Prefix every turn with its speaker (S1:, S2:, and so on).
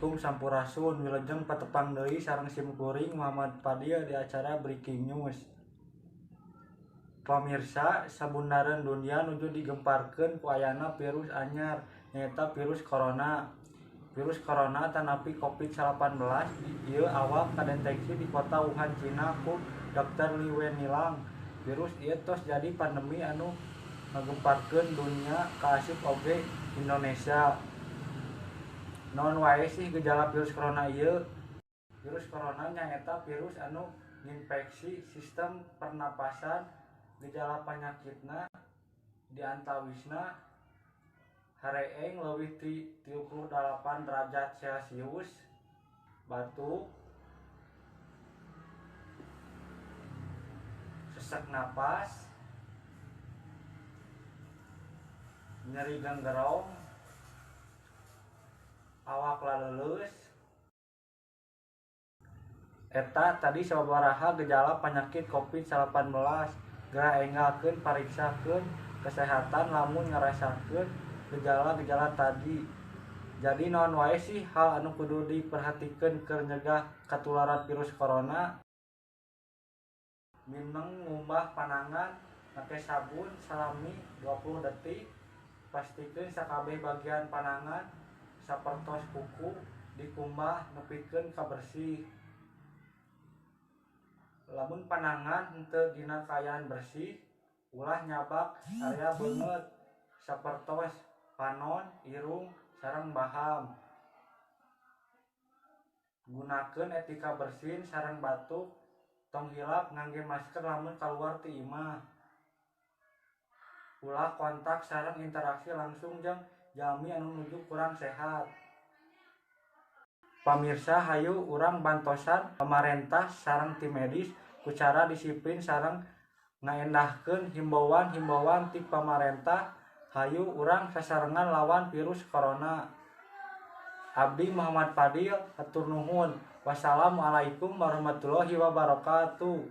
S1: Assalamualaikum Sampurasun Wilujeng patepang deui sareng simkuring Muhammad Fadil di acara Breaking News. Pamirsa, sabundareun dunia nuju digemparkeun ku ayana virus anyar nyaeta virus corona. Virus corona tanapi COVID-19 ieu awal kadeteksi di kota Wuhan, Cina ku Dr. Li Wenliang. Virus ieu tos jadi pandemi anu ngagemparkeun dunia kaasup oge Indonesia. Non wae sih gejala virus corona ieu. Virus corona nyaeta virus anu nginfeksi sistem pernapasan. Gejala panyakitna diantawisna hareeng leuwih ti 38 derajat Celcius, batuk, sesak napas, nyeri ganggerong, awak laleus. Eta tadi sababaraha gejala penyakit COVID-19. Geura enggalkeun pariksakeun kesehatan lamun ngarasakeun gejala-gejala tadi. Jadi naon wae sih hal anu kudu diperhatikeun keur nyegah katularan virus corona? Mineng ngumbah panangan, make sabun salami 20 detik. Pastikeun sakabeh bagian panangan sapertos kuku dikumbah nepikeun ka bersih. Lamun panangan henteu dina kaayaan bersih, ulah nyabak area beungeut sapertos panon, irung, sareng baham. Gunakeun etika bersin sareng batuk, tong hilap ngangge masker lamun kaluar ti imah. Ulah kontak sareng interaksi langsung jeung jalmi anu nuju kurang sehat. Pamirsa, hayu urang bantosan pamarentah sareng tim medis ku cara disiplin sareng ngaendahkeun himbauan-himbauan ti pamarentah. Hayu urang sasarengan lawan virus corona. Abdi Muhammad Fadil hatur nuhun. Wassalamualaikum warahmatullahi wabarakatuh.